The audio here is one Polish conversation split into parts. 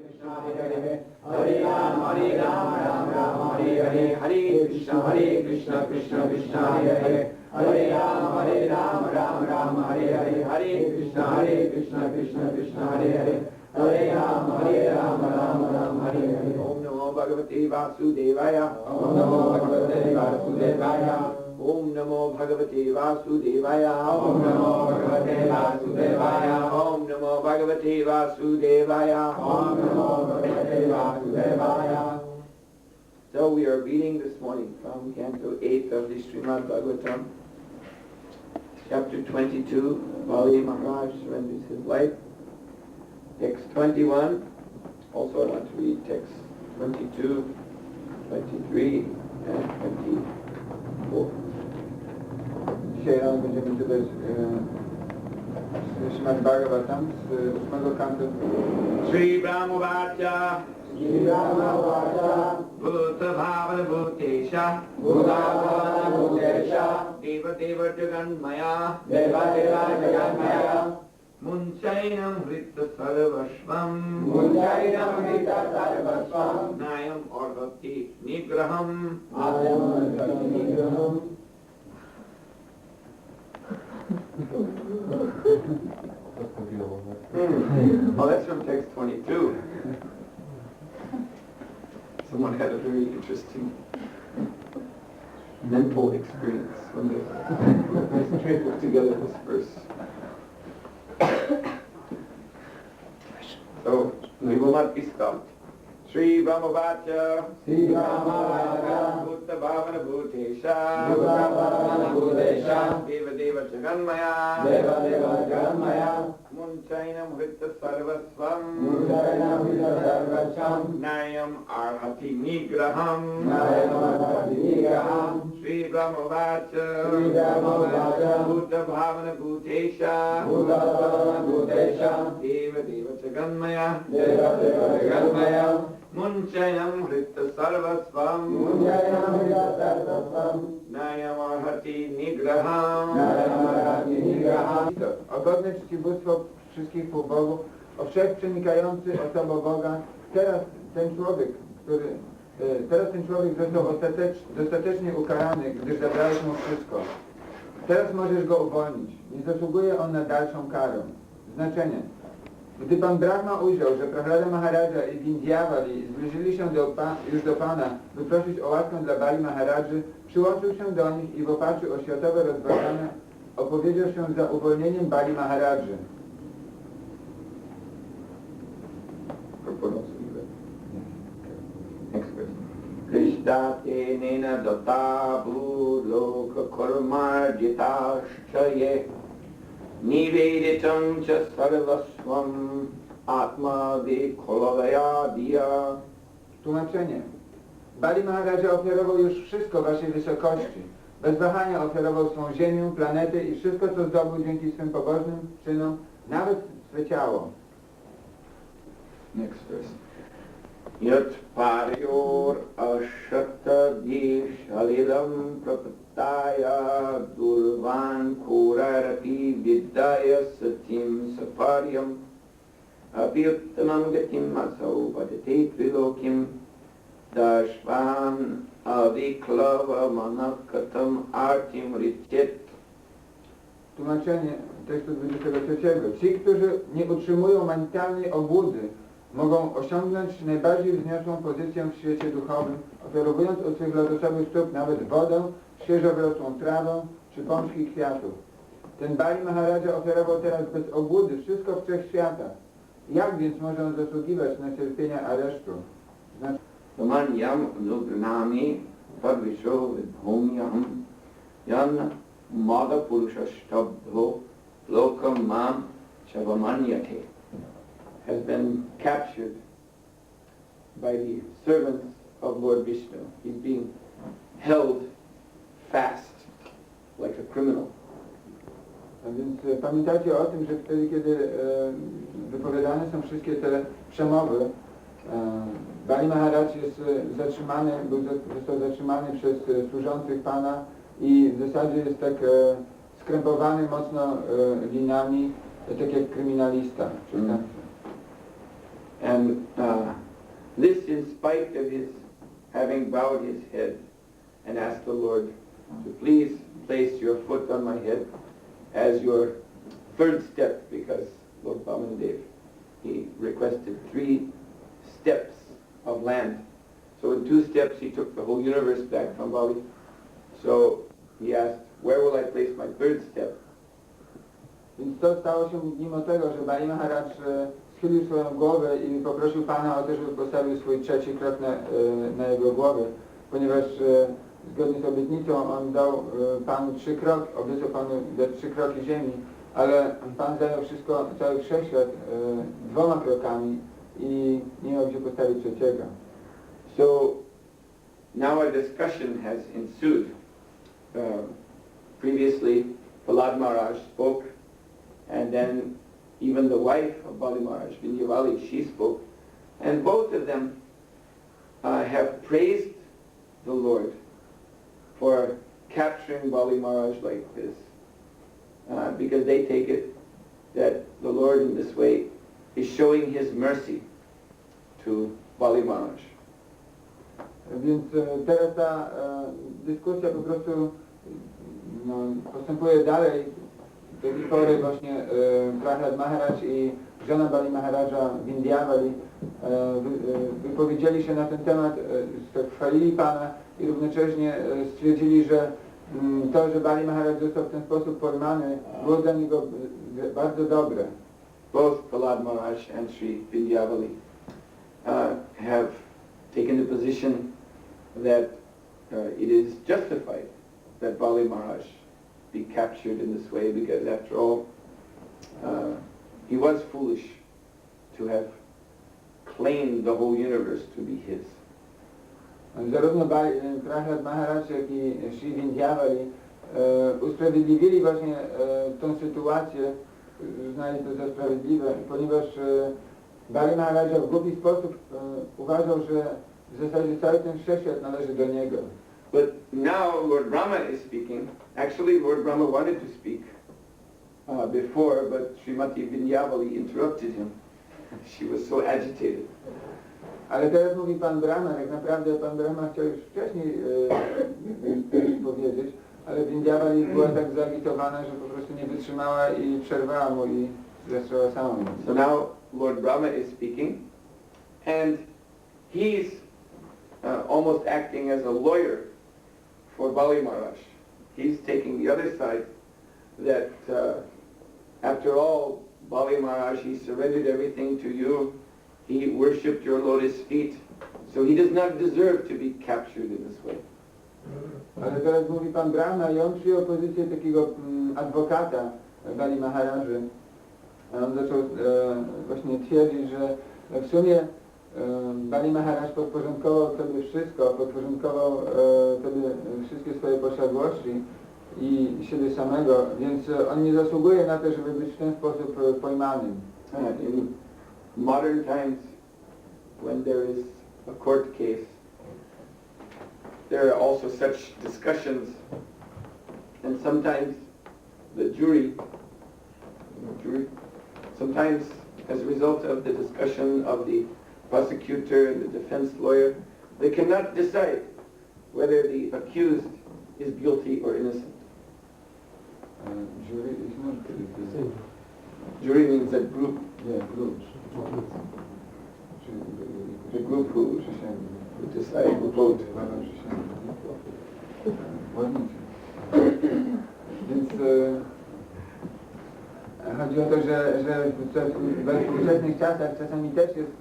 Krishna Hare Ram Hare Ram Ram Ram Hare Hare Hare Krishna Krishna Krishna Hare Hare Hare Ram Ram Ram Hare Hare Hare Krishna Krishna Krishna Hare Hare Hare Ram Ram Ram Hare Hare. Om Namo Bhagavate Vasudevaya. Om Namo Bhagavate Vasudevaya. Om Namo Bhagavate Vasudevaya. Om Namo Bhagavate Vasudevaya. Om Namo Bhagavate Vasudevaya. Om Namo Bhagavate Vasudevaya. So we are reading this morning from Canto 8 of the Śrīmad-Bhāgavatam, Chapter 22, Bali Maharaj surrenders his life. Text 21, also I want to read text 22, 23, and 24. Dzisiaj rano będziemy czytać Śrīmad-Bhāgavatam z 8 kantu. Śrīmad-Bhāgavatam Bhūta-bhāvana bhūtesha Bhūta-bhāvana bhūtesha Deva-deva jaganmaya Deva-deva jaganmaya Munchainam vritta sarvashvam Munchainam vritta sarvashvam Nayam arhati nigraham Nayam arhati nigraham. Oh, that's from text 22. Someone had a very interesting mental experience when they put together this verse. So, we will not be stopped. Śrīmad-Bhāgavatam Bhūta-bhāvana bhūtesha Bhūta-bhāvana bhūtesha Deva-deva jaganmaya Deva-deva jaganmaya Munchainam vritta sarvasvam Munchainam vritta sarvasvam Nayam arhati nigraham Nayam arhati nigraham Śrīmad-Bhāgavatam Bhūta-bhāvana bhūtesha Bhūta-bhāvana bhūtesha Deva-deva jaganmaya Deva-deva jaganmaya Munchainam vritta sarvasvam Munchainam vritta sarvasvam Nayam arhati nigraham Nayam arhati nigraham. O godne czciwóstwo wszystkich półbogów, o wszechprzenikający osobą Boga, teraz ten człowiek został dostatecznie ukarany, gdyż zabrałeś mu wszystko. Teraz możesz go uwolnić. Nie zasługuje on na dalszą karę. Znaczenie. Gdy Pan Brahma ujrzał, że Prahlada Maharaja i Vindhyavali zbliżyli się już do Pana, by prosić o łaskę dla Bali Maharadży, przyłączył się do nich i w oparciu o światowe rozważania opowiedział się za uwolnieniem Bali Maharadży. Krishnate nena dotabu loka karmarjitaśchaye Niveditam cha sarvasvam atma vikolavayadiya. Tłumaczenie. Bali Maharaja ofiarował już wszystko waszej wysokości. Bez wahania ofiarował swą ziemię, planetę i wszystko, co zdobył dzięki swym pobożnym czynom, nawet swe ciało. Next verse. Yat paryor ashakta dishaliram prapataya durvan kurarati viddaya satim saparyam abhyuttamam gatim asau vadate trilokim dashvan aviklava manakatam artim rityet. Tłumaczenie tekstu 23. Ci, którzy nie utrzymują mentalnej obłudy, mogą osiągnąć najbardziej wzniosłą pozycję w świecie duchowym, ofiarowując od swych lotosowych stóp nawet wodę, świeżo wyrosłą trawę czy pączki kwiatów. Ten Bali Maharaja ofiarował teraz bez obłudy wszystko wszechświata. Jak więc może on zasługiwać na cierpienia aresztu? Samanyam lugnami parvisho vidhumyam yan mada purusha stabdho lokam mam chavamanyate has been captured by the servants of Lord Vishnu. He's being held fast like a criminal. A więc pamiętajcie o tym, że wtedy, kiedy wypowiadane są wszystkie te przemowy, Bali Maharaj jest zatrzymany, został zatrzymany przez służących Pana i w zasadzie jest tak skrępowany mocno linami, tak jak kryminalista. And this in spite of his having bowed his head and asked the Lord to please place your foot on my head as your third step, because Lord Vamandev, he requested 3 steps of land. So in 2 steps he took the whole universe back from Bali. So he asked, where will I place my third step? Więc to stało się mimo tego, że Bali Maharaj schylił swoją głowę i poprosił Pana o to, żeby postawił swój 3. krok na jego głowę, ponieważ zgodnie z obietnicą on dał Panu 3 kroki, obiecał Panu dać 3 kroki ziemi, ale Pan zajął wszystko, cały wszechświat 2 krokami i nie miał gdzie postawić 3. So now a discussion has ensued. Previously, Prahlad Maharaj spoke, and then even the wife of Bali Maharaj, Vindhyavali, she spoke, and both of them have praised the Lord for capturing Bali Maharaj like this, because they take it that the Lord in this way is showing his mercy to Bali Maharaj. Więc teraz ta dyskusja po prostu postępuje dalej. Do tej pory właśnie Prahlad Maharaj i żona Bali Maharaja Vindhyavali wypowiedzieli się na ten temat, chwalili Pana i równocześnie stwierdzili, że to, że Bali Maharaj został w ten sposób pojmany, było dla niego bardzo dobre. Both Prahlad Maharaj and Sri Vindhyavali have taken the position that it is justified that Bali Maharaj be captured in this way, because after all, he was foolish to have claimed the whole universe to be his. Zarówno Prahlad Maharaj, jak i Sri Vindhyavali usprawiedliwili właśnie tą sytuację, uznali to za sprawiedliwe, ponieważ Bali Maharaj w głupi sposób uważał, że w zasadzie cały ten wszechświat należy do niego. But now Lord Brahma is speaking. Actually, Lord Brahma wanted to speak before, but Srimati Vindhyavali interrupted him. She was so agitated. Ale teraz mówi Pan Brahma, jak naprawdę Pan Brahma chciał już wcześniej powiedzieć, ale Vindhyavali była tak zaagitowana, że po prostu nie wytrzymała i przerwała mu i zaczęła samą. So now Lord Brahma is speaking, and he's almost acting as a lawyer for Bali Maharaj. He's taking the other side, that after all, Bali Maharaj, he surrendered everything to you. He worshipped your lotus feet, so he does not deserve to be captured in this way. Ale teraz mówi Pan Brahma i on przyjął pozycję takiego adwokata Bali Maharaży. On zaczął właśnie twierdzić, że w sumie Bali Maharaj podporządkował sobie wszystko, podporządkował sobie wszystkie swoje posiadłości i siebie samego, więc on nie zasługuje na to, żeby być w ten sposób pojmanym. In modern times, when there is a court case, there are also such discussions, and sometimes the jury, sometimes as a result of the discussion of the prosecutor and the defense lawyer, they cannot decide whether the accused is guilty or innocent. Jury is not guilty. Jury means a group. Yeah, group. The group who decide, who vote. Więc chodzi o to, że we współczesnych czasach czasami też jest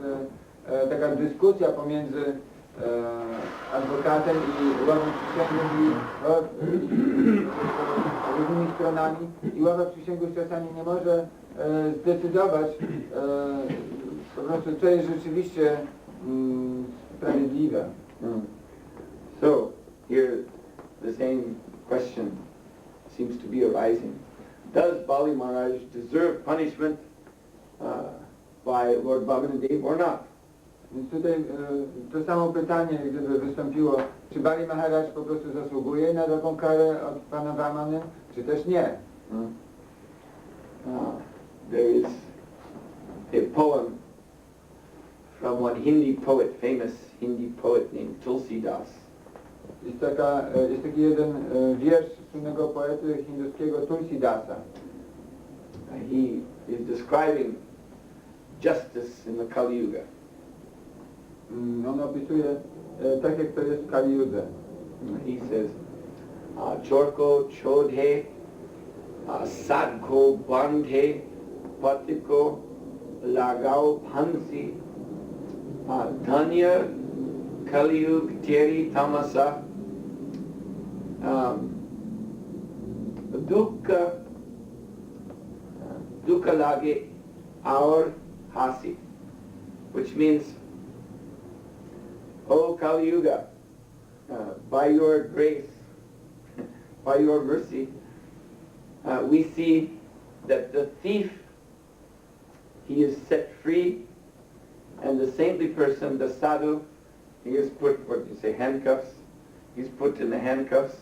taka dyskusja pomiędzy adwokatem i ławą przysięgłych i różnymi stronami i ława przysięgłych czasami nie może zdecydować po prostu, co jest rzeczywiście sprawiedliwe. So here the same question seems to be arising. Does Bali Maharaj deserve punishment by Lord Bhavandev or not? Więc tutaj to samo pytanie gdyby wystąpiło, czy Bali Maharaj po prostu zasługuje na taką karę od pana Vamany, czy też nie. There is a poem from one Hindi poet, famous Hindi poet named Tulsidas. Jest taki jeden wiersz słynnego poety hinduskiego Tulsidasa. He is describing justice in the Kali Yuga. On opisuje tak, jak to jest w Kali Yudze. He says, Chorko chodhe, sadko bandhe, patiko lagao phansi, dhanya Kaliyug teri tamasa, dukkha lage aur hasi, which means, O Kali Yuga, by your grace, by your mercy, we see that the thief, he is set free, and the saintly person, the sadhu, he is put, what do you say, handcuffs, he's put in the handcuffs,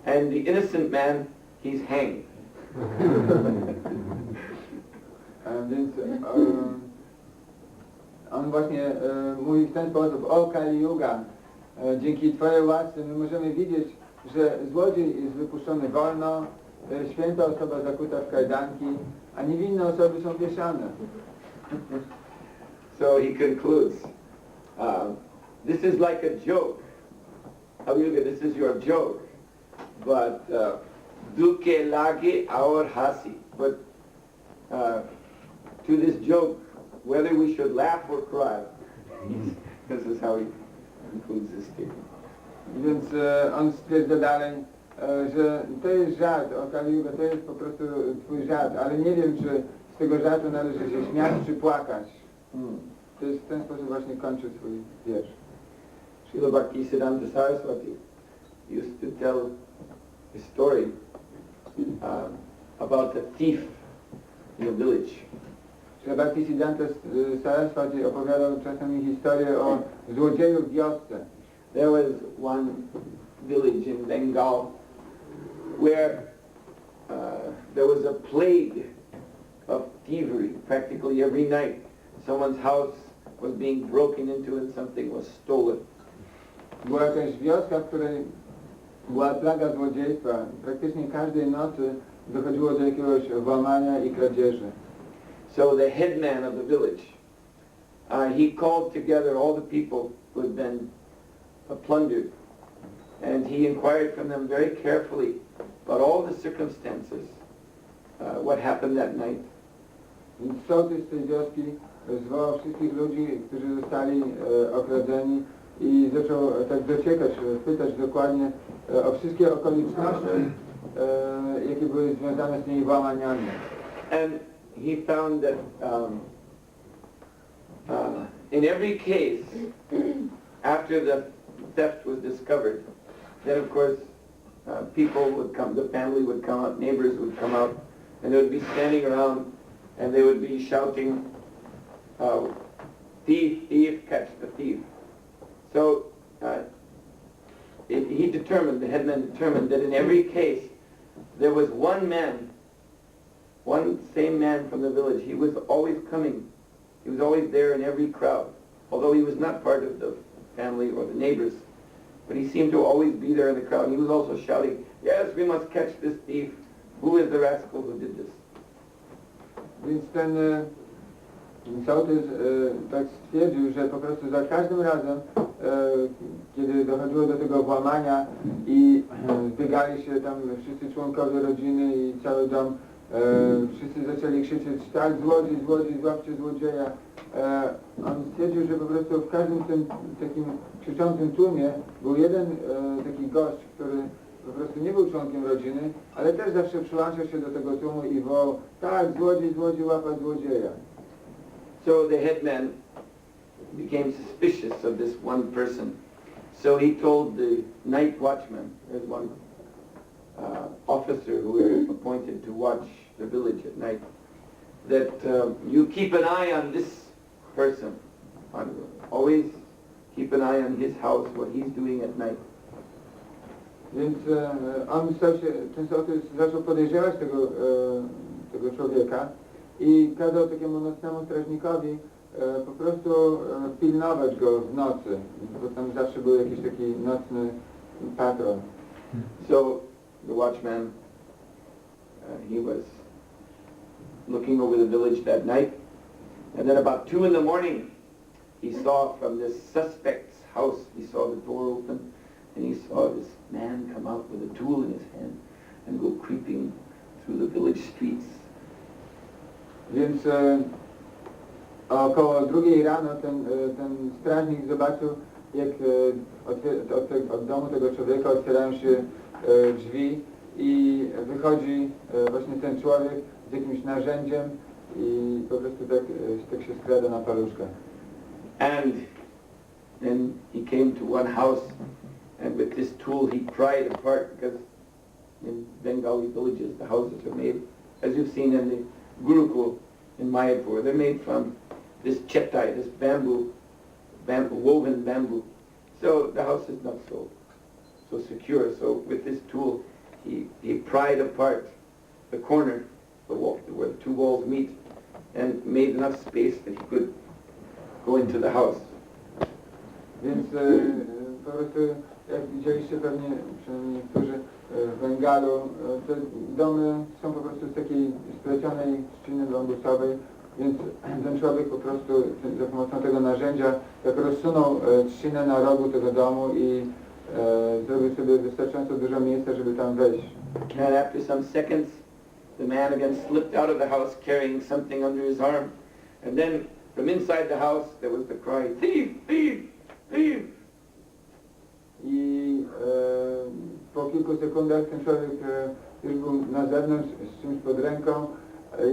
and the innocent man, he's hanged. Więc on właśnie mówi w ten sposób: o Kali Yuga, dzięki Twojej łasce my możemy widzieć, że złodziej jest wypuszczony wolno, święta osoba zakuta w kajdanki, a niewinne osoby są wieszane. So he concludes, this is like a joke. Kali Yuga, this is your joke. But dukke lage aur hasi. But to this joke, whether we should laugh or cry, this is how he concludes this statement. Więc on stwierdza dalej, że to jest żart o Kali Yuga, to jest po prostu twój żart, ale nie wiem, czy z tego żartu należy się śmiać czy płakać. To jest w ten sposób właśnie kończy swój wiersz. Srila Bhaktisiddhanta Saraswati used to tell a story about a thief in a village. Srila Bhaktisiddhanta Saraswati opowiadał czasami historię o złodzieju w wiosce. There was one village in Bengal where there was a plague of thievery. Practically every night someone's house was being broken into and something was stolen. Była jakaś wioska, w której była plaga złodziejstwa. Praktycznie każdej nocy dochodziło do jakiegoś włamania i kradzieży. So the headman of the village, he called together all the people who had been plundered, and he inquired from them very carefully about all the circumstances, what happened that night. Więc sołtys z tej wioski zwołał wszystkich ludzi, którzy zostali okradzeni, i zaczął tak dociekać, pytać dokładnie o wszystkie okoliczności, jakie były związane z tymi włamaniami. And he found that in every case, after the theft was discovered, then of course people would come, the family would come out, neighbors would come out, and they would be standing around and they would be shouting, thief, thief, catch the thief. So he determined, the headman determined, that in every case there was one man, one same man from the village. He was always coming. He was always there in every crowd, although he was not part of the family or the neighbors. But he seemed to always be there in the crowd. He was also shouting, yes, we must catch this thief. Who is the rascal who did this? Więc ten sołtys tak stwierdził, że po prostu za każdym razem, kiedy dochodziło do tego włamania i zbiegali się tam wszyscy członkowie rodziny i cały dom, wszyscy zaczęli krzyczeć, tak, złodziej, złodziej, złapcie złodzieja. On stwierdził, że po prostu w każdym tym takim krzyczącym tłumie był jeden taki gość, który po prostu nie był członkiem rodziny, ale też zawsze przyłączał się do tego tłumu i wołał, tak, złodziej, złodziej, łapać złodzieja. So the headman became suspicious of this one person. So he told the night watchman, there's one officer who was appointed to watch the village at night, that you keep an eye on this person. Always keep an eye on his house, what he's doing at night. Więc on ten sołtys zaczął podejrzewać tego człowieka i kazał takiemu nocnemu strażnikowi po prostu pilnować go w nocy, bo tam zawsze był jakiś taki nocny patrol. So the watchman, he was looking over the village that night, and then about 2 in the morning, he saw from this suspect's house, he saw the door open, and he saw this man come out with a tool in his hand and go creeping through the village streets. Więc około 2 rano ten strażnik zobaczył, jak od domu tego człowieka otwierają się drzwi i wychodzi właśnie ten człowiek z jakimś narzędziem i po prostu tak się skrada na paluszkach. And then he came to one house, and with this tool he pried apart, because in Bengali villages the houses are made, as you've seen in the Gurukul in Mayapur, they're made from this chetai, this bamboo, woven bamboo. So the house is not so secure. So with this tool, he pried apart the corner, the wall, where the 2 walls meet, and made enough space that he could go into the house. Więc po prostu, jak widzieliście pewnie, przynajmniej niektórzy w Bengalu, te domy są po prostu z takiej splecionej trzciny bambusowej, więc ten człowiek po prostu za pomocą tego narzędzia jak rozsunął trzcinę na rogu tego domu i zrobił sobie wystarczająco dużo miejsca, żeby tam wejść. And after some seconds, the man again slipped out of the house carrying something under his arm, and then from inside the house there was the cry, "Thief! Thief! Thief!" I po kilku sekundach ten człowiek już był na zewnątrz z czymś pod ręką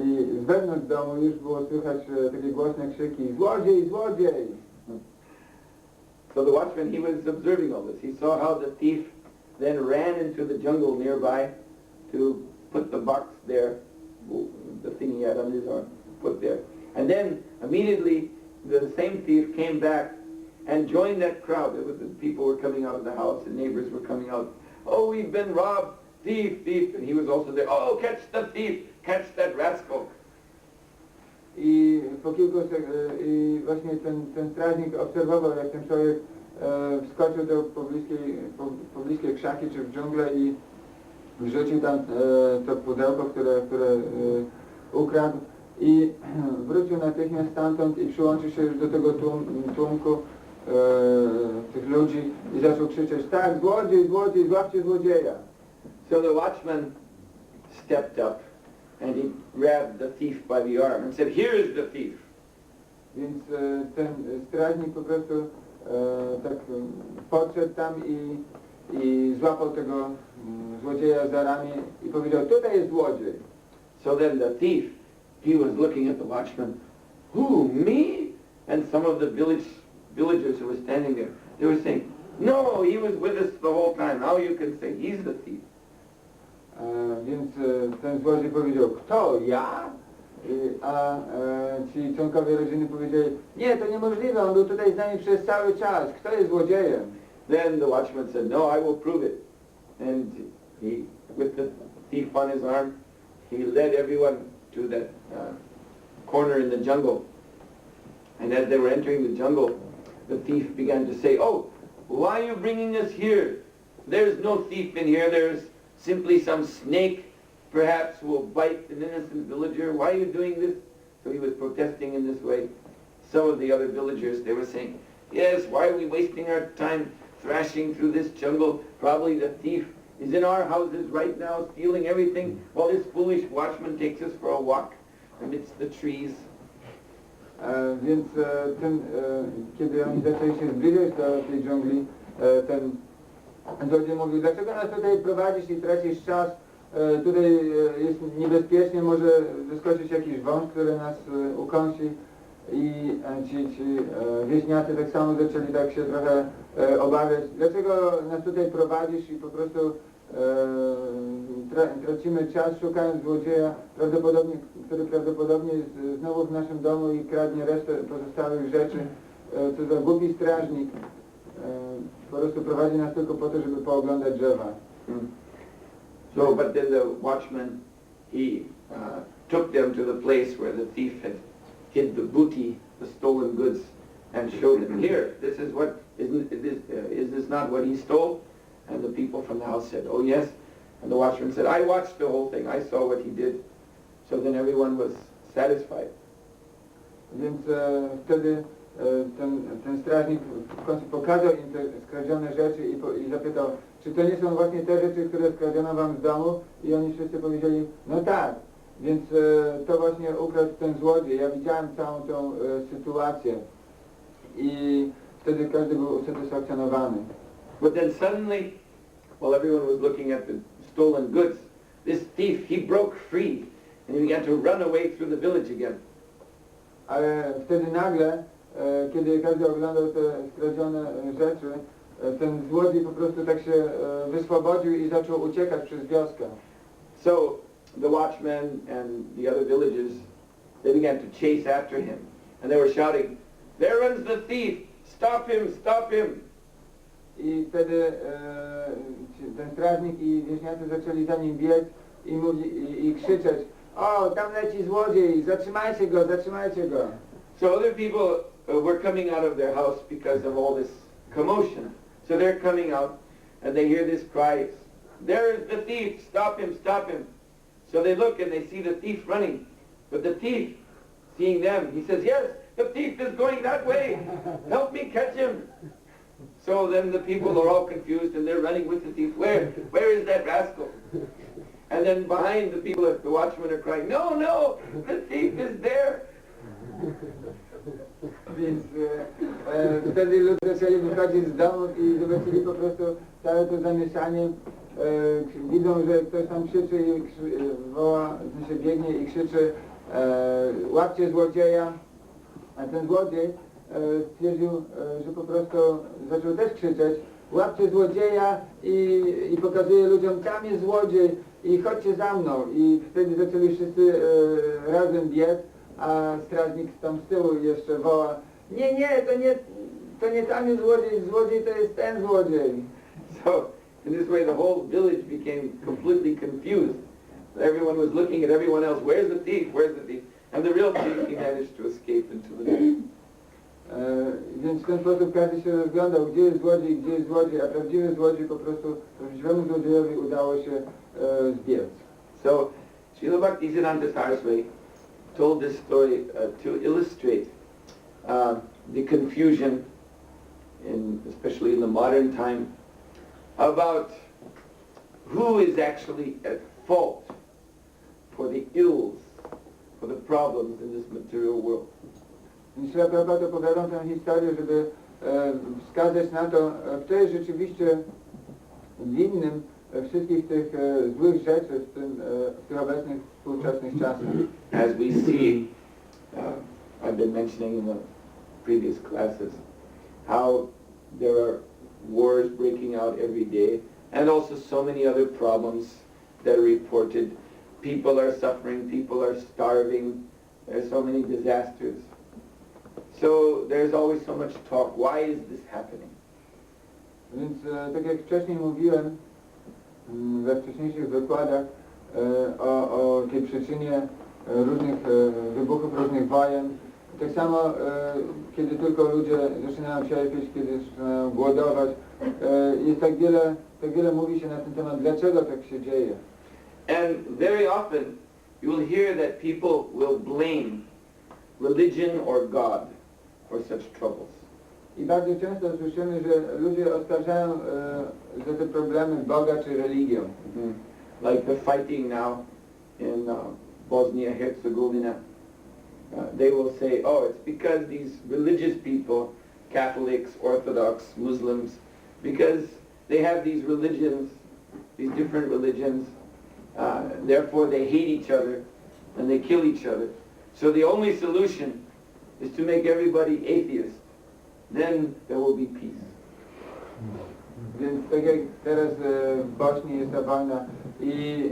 i z wewnątrz domu już było słychać takie głośne krzyki: "Złodziej! Złodziej!" So the watchman, he was observing all this. He saw how the thief then ran into the jungle nearby to put the box there, the thing he had under his arm, put there. And then immediately the same thief came back and joined that crowd. The people were coming out of the house and neighbors were coming out. "Oh, we've been robbed, thief, thief." And he was also there. "Oh, catch the thief, catch that rascal." I po kilku i właśnie ten strażnik obserwował, jak ten człowiek wskoczył do pobliskie krzaki czy w dżunglę i wrzucił tam to pudełko, które ukradł i wrócił natychmiast stamtąd i przyłączył się już do tego tłumku tych ludzi i zaczął krzyczeć: "Tak, złodziej, złodziej, złapcie złodzieja!" So the watchman stepped up and he grabbed the thief by the arm and said, "Here is the thief." Więc ten strażnik po prostu tak podszedł tam i złapał tego złodzieja za ramię i powiedział: "Tutaj jest złodziej." So then the thief, he was looking at the watchman. "Who, me?" And some of the villagers who were standing there, they were saying, "No, he was with us the whole time. How you can say he's the thief?" Więc ten złodziej powiedział: "Kto, ja?" A ci członkowie rodziny powiedzieli: "Nie, to niemożliwe, on był tutaj z nami przez cały czas. Kto jest złodziejem?" Then the watchman said, "No, I will prove it." And he, with the thief on his arm, he led everyone to that corner in the jungle. And as they were entering the jungle, the thief began to say, "Oh, why are you bringing us here? There's no thief in here. There's simply some snake, perhaps, who will bite an innocent villager. Why are you doing this?" So he was protesting in this way. Some of the other villagers, they were saying, "Yes, why are we wasting our time thrashing through this jungle? Probably the thief is in our houses right now, stealing everything, while this foolish watchman takes us for a walk amidst the trees." Więc kiedy oni zaczęli się zbliżać do tej dżungli, ten złodziej mówił: "Dlaczego nas tutaj prowadzisz i tracisz czas? Tutaj jest niebezpiecznie, może wyskoczyć jakiś wąż, który nas ukąsi." I ci wieśniacy tak samo zaczęli tak się trochę obawiać: "Dlaczego nas tutaj prowadzisz i po prostu tracimy czas szukając złodzieja, który prawdopodobnie jest znowu w naszym domu i kradnie resztę pozostałych rzeczy. Co za głupi strażnik, po prostu prowadzi nas tylko po to, żeby pooglądać drzewa." So, but then the watchman, he took them to the place where the thief had hid the booty the stolen goods and showed him, here, this is what, is this not what he stole? And the people from the house said, oh yes. And the watchman said, I watched the whole thing, I saw what he did. So then everyone was satisfied. Więc wtedy ten strażnik w końcu pokazał im te skradzione rzeczy i zapytał, czy to nie są właśnie te rzeczy, które skradziono wam z domu? I oni wszyscy powiedzieli, no tak, więc to właśnie ukradł ten złodziej. Ja widziałem całą tą sytuację i wtedy każdy był usatysfakcjonowany. But then suddenly, while everyone was looking at the stolen goods, this thief, he broke free and he began to run away through the village again. Ale wtedy nagle, kiedy każdy oglądał te skradzione rzeczy, ten złodziej po prostu tak się wyswobodził i zaczął uciekać przez wioskę. So the watchmen and the other villagers, they began to chase after him. And they were shouting, there runs the thief! Stop him! Stop him! I wtedy ten strażnik i wieśniacy zaczęli za nim biec i krzyczeć, o, tam leci złodziej, zatrzymajcie go, zatrzymajcie go. So other people were coming out of their house because of all this commotion. So they're coming out and they hear this cry, there is the thief, stop him, stop him. So they look and they see the thief running. But the thief, seeing them, he says, yes, the thief is going that way, help me catch him. So then the people are all confused and they're running with the thief. Where is that rascal? And then behind the people, the watchmen are crying, no, no, the thief is there. Więc wtedy ludzie zaczęli wychodzić z domów i zobaczyli po prostu całe to zamieszanie. Widzą, że ktoś tam krzyczy i woła, się biegnie i krzyczy, łapcie złodzieja. A ten złodziej stwierdził, że po prostu zaczął też krzyczeć, łapcie złodzieja i pokazuje ludziom, tam jest złodziej i chodźcie za mną. I wtedy zaczęli wszyscy razem biec, a strażnik tam z tyłu jeszcze woła, nie, to nie tam jest złodziej to jest ten złodziej. So in this way the whole village became completely confused. Everyone was looking at everyone else, where's the thief, where's the thief? And the real thief, he managed to escape into the night. Więc w ten sposób każdy się rozglądał, gdzie jest złodziej, a prawdziwy złodziej po prostu, prawdziwemu złodziejowi udało się zbiec. So Śrīla Bhaktisiddhanta Saraswati told this story to illustrate the confusion, especially in the modern time, about who is actually at fault for the ills, for the problems in this material world. Śrīla Prabhupada opowiadał tę historię, żeby wskazać na to, kto jest rzeczywiście winnym wszystkich tych złych rzeczy w tych obecnych współczesnych czasach. As we see, I've been mentioning in the previous classes, how there are wars breaking out every day, and also so many other problems that are reported. People are suffering, people are starving, there are so many disasters. So there's always so much talk, why is this happening? Więc tak jak wcześniej mówiłem we wcześniejszych wykładach o tej przyczynie różnych wybuchów, różnych wojen, tak samo kiedy tylko ludzie zaczynają cierpieć, kiedy zaczynają głodować, jest tak wiele mówi się na ten temat, dlaczego tak się dzieje. And very often you will hear that people will blame religion or God for such troubles. I bardzo często słyszymy, że ludzie oskarżają za te problemy Boga czy religię. Like the fighting now in Bosnia-Herzegovina. They will say, oh, it's because these religious people, Catholics, Orthodox, Muslims, because they have these religions, these different religions, therefore they hate each other and they kill each other. So the only solution is to make everybody atheist. Then there will be peace. Więc tak jak teraz w Bośni jest ta wojna i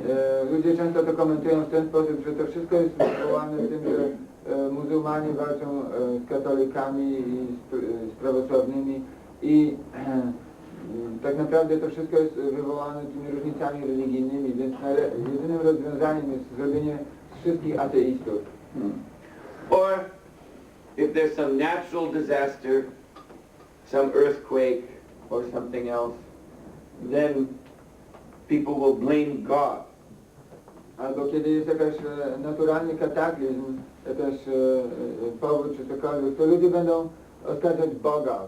ludzie często to komentują w ten sposób, że to wszystko jest wywołane tym, że muzułmanie walczą z katolikami i z prawosławnymi i tak naprawdę to wszystko jest wywołane tymi różnicami religijnymi, więc jedynym rozwiązaniem jest zrobienie z wszystkich ateistów. Or if there's some natural disaster, some earthquake or something else, then people will blame God. Albo kiedy jest jakaś naturalny kataklizm, jakaś powód czy cokolwiek, to ludzie będą oskarżać Boga.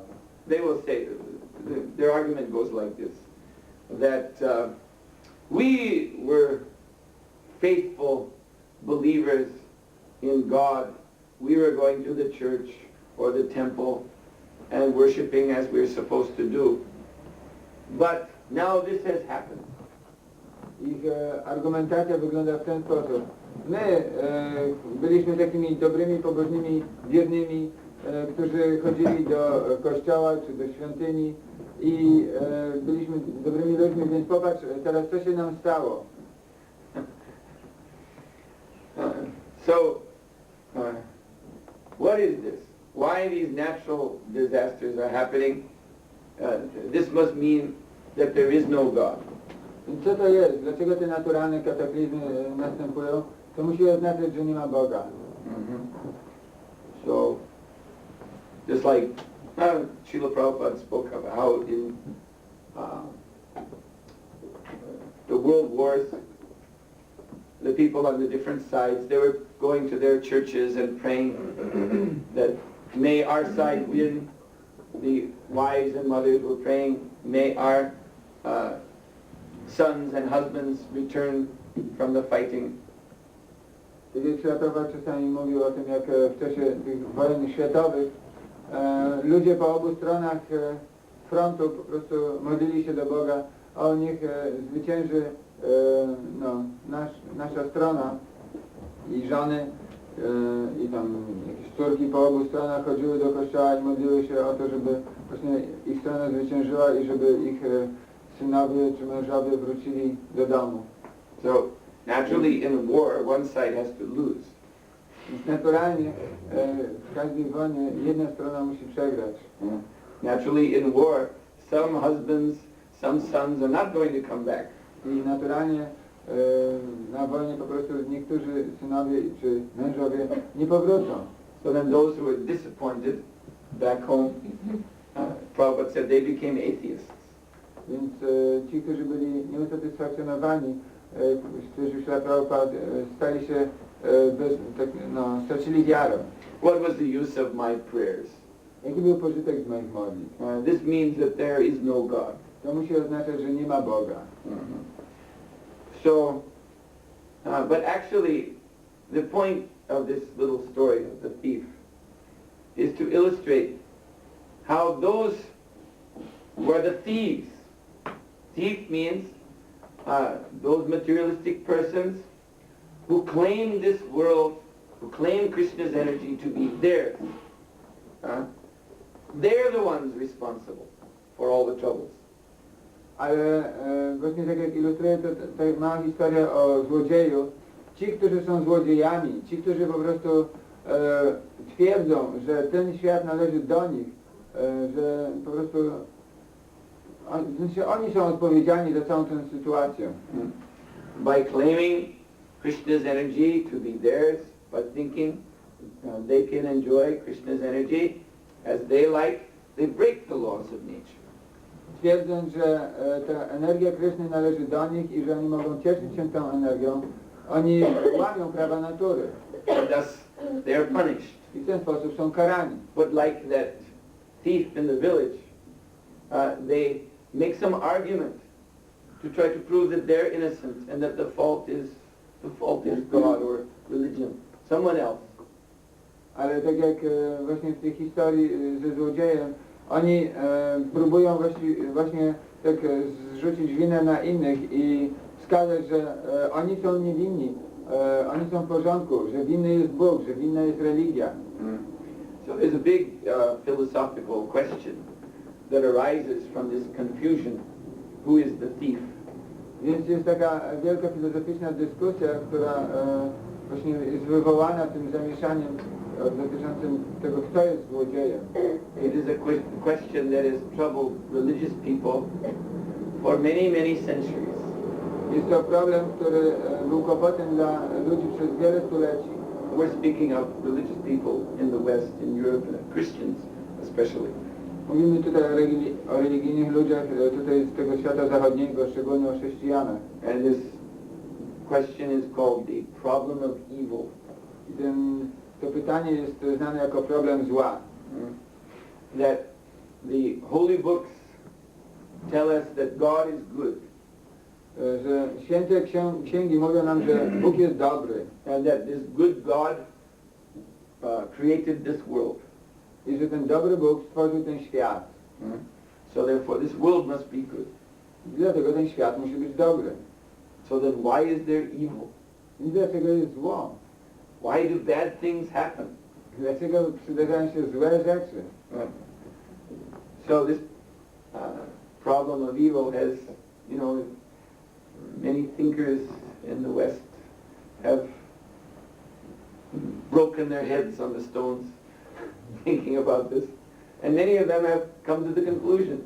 They will say, their argument goes like this, that we were faithful believers in God. We were going to the church or the temple and worshiping as we're supposed to do. But now this has happened. Ich argumentacja wygląda w ten sposób. My byliśmy takimi dobrymi, pobożnymi, wiernymi, którzy chodzili do kościoła czy do świątyni i byliśmy dobrymi ludźmi, więc popatrz teraz co się nam stało. What is this? Why these natural disasters are happening? This must mean that there is no God. Co to jest? Dlaczego te naturalne kataklizmy następują? To musi oznaczać, że nie ma Boga. So, just like Srila Prabhupada spoke of how in the world wars, the people on the different sides, they were going to their churches and praying that may our side win. The wives and mothers were praying, may our sons and husbands return from the fighting. Kiedy Prabhupada czasami mówił o tym, jak w czasie tych wojen światowych ludzie po obu stronach frontu po prostu modlili się do Boga, o niech zwycięży nasza strona i żony i tam jakieś córki po obu stronach chodziły do kościoła i modliły się o to, żeby właśnie ich strona zwyciężyła i żeby ich synowie czy mężowie wrócili do domu. So naturally in a war one side has to lose. Więc naturalnie w każdej wojnie jedna strona musi przegrać. Naturally in war some husbands, some sons are not going to come back. I naturalnie na wojnie po prostu niektórzy synowie czy mężowie nie powrócą. So then those who were disappointed back home, Prabhupada said they became atheists. Więc ci, którzy byli nieusatysfakcjonowani, którzy Prabhupada stali się stracili wiarę. What was the use of my prayers? Jaki był pożytek z moich modlitw? This means that there is no God. To musi oznaczać, że nie ma Boga. So, but actually, the point of this little story of the thief is to illustrate how those were the thieves. Thief means those materialistic persons who claim this world, who claim Krishna's energy to be theirs. They're the ones responsible for all the troubles. Ale właśnie tak jak ilustruje to ta mała historia o złodzieju, ci, którzy są złodziejami, ci, którzy po prostu twierdzą, że ten świat należy do nich, że po prostu oni są odpowiedzialni za całą tę sytuację. By claiming Krishna's energy to be theirs, by thinking they can enjoy Krishna's energy as they like, they break the laws of nature. Twierdząc, że ta energia Kryszny należy do nich i że oni mogą cieszyć się tą energią, oni łamią prawa natury. And thus they are punished. I w ten sposób są karani. But like that thief in the village, they make some argument to try to prove that they're innocent and that the fault is God or religion, someone else. Ale tak jak właśnie w tej historii ze złodziejem, oni próbują właśnie tak zrzucić winę na innych i wskazać, że oni są niewinni, oni są w porządku, że winny jest Bóg, że winna jest religia. So there's a big philosophical question that arises from this confusion. Who is the thief? Więc jest taka wielka filozoficzna dyskusja, która właśnie jest wywołana tym zamieszaniem dotyczącym tego, kto jest złodziejem. It is a question that has troubled religious people for many, many centuries. Jest to problem, który był kłopotem dla ludzi przez wiele stuleci. We're speaking of religious people in the West, in Europe, Christians especially. Mówimy tutaj o religijnych ludziach tutaj z tego świata zachodniego, szczególnie o chrześcijanach. And this question is called the problem of evil. I to pytanie jest znane jako problem zła. That the holy books tell us that God is good. Że święte księgi mówią nam, że Bóg jest dobry. And that this good God created this world. I że ten dobry Bóg stworzył ten świat. So therefore this world must be good. I dlatego ten świat musi być dobry. So then why is there evil? I dlaczego jest zło? Why do bad things happen? Dlaczego przydarzają się złe rzeczy? So this problem of evil has, many thinkers in the West have broken their heads on the stones thinking about this. And many of them have come to the conclusion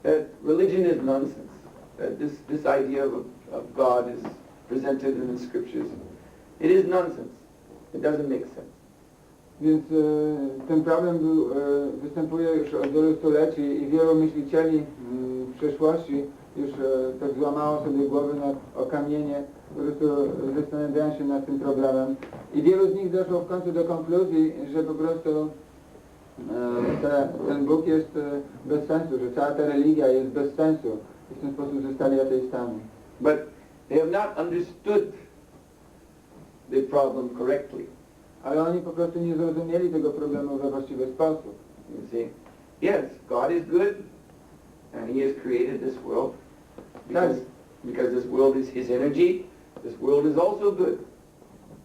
that religion is nonsense, that this idea of God is presented in the scriptures. It is nonsense. It doesn't make sense. Więc ten problem występuje już od wielu stuleci i wielu myślicieli w przeszłości już tak złamało sobie głowy o kamienie, po prostu zastanawiają się nad tym problemem. I wielu z nich doszło w końcu do konkluzji, że po prostu ten Bóg jest bez sensu, że cała ta religia jest bez sensu i w ten sposób zostali ateistami. But they have not understood the problem correctly. Ale oni po prostu nie zrozumieli tego problemu we właściwy sposób. You see? Yes, God is good, and He has created this world. Because this world is His energy, this world is also good.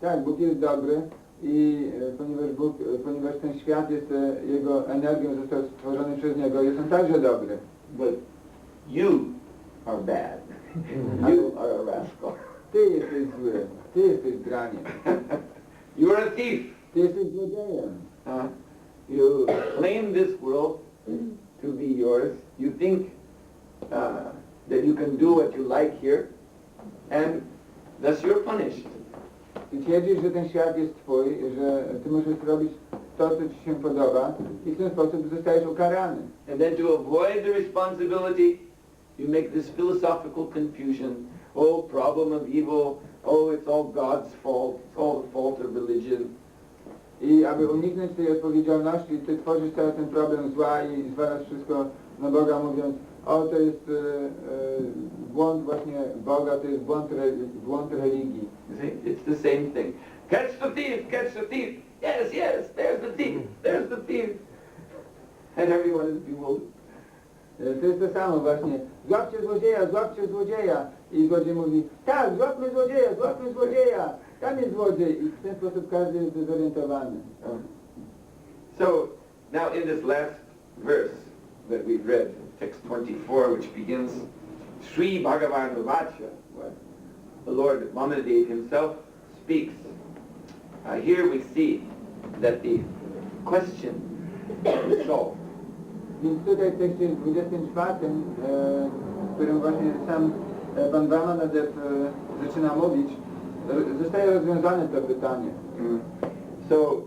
Tak, Bóg jest dobry i ponieważ ten świat jest Jego energią, został stworzony przez Niego, jest on także dobry. But you are bad. You are a rascal. Ty jesteś zły, ty jesteś draniem. You are a thief. Ty jesteś złodziejem. You claim this world to be yours. You think that you can do what you like here, and thus you're punished. Ty twierdzisz, że ten świat jest twój, że ty możesz robić to, co ci się podoba i w ten sposób zostajesz ukarany. And then to avoid the responsibility, you make this philosophical confusion. Oh, problem of evil. Oh, it's all God's fault. It's all the fault of religion. I aby uniknąć tej odpowiedzialności, ty tworzysz cały ten problem zła i zwalasz wszystko na Boga, mówiąc, to jest błąd właśnie Boga, to jest błąd religii. You see, it's the same thing. Catch the thief, catch the thief. Yes, yes, there's the thief, there's the thief. And everyone is bewildered. To jest to samo właśnie. Złapcie złodzieja, złapcie złodzieja. I złodziej mówi, tak, złapmy złodzieja, tam jest złodziej. I w ten sposób każdy jest dezorientowany. So, now in this last verse that we've read, text 24, which begins, Śrīmad-Bhāgavatam, what the Lord Vamanadev himself speaks. Here we see that the question is solved. Więc tutaj w tekście 24, w którym właśnie sam Pan Vamanadev zaczyna mówić, zostaje rozwiązane to pytanie. So,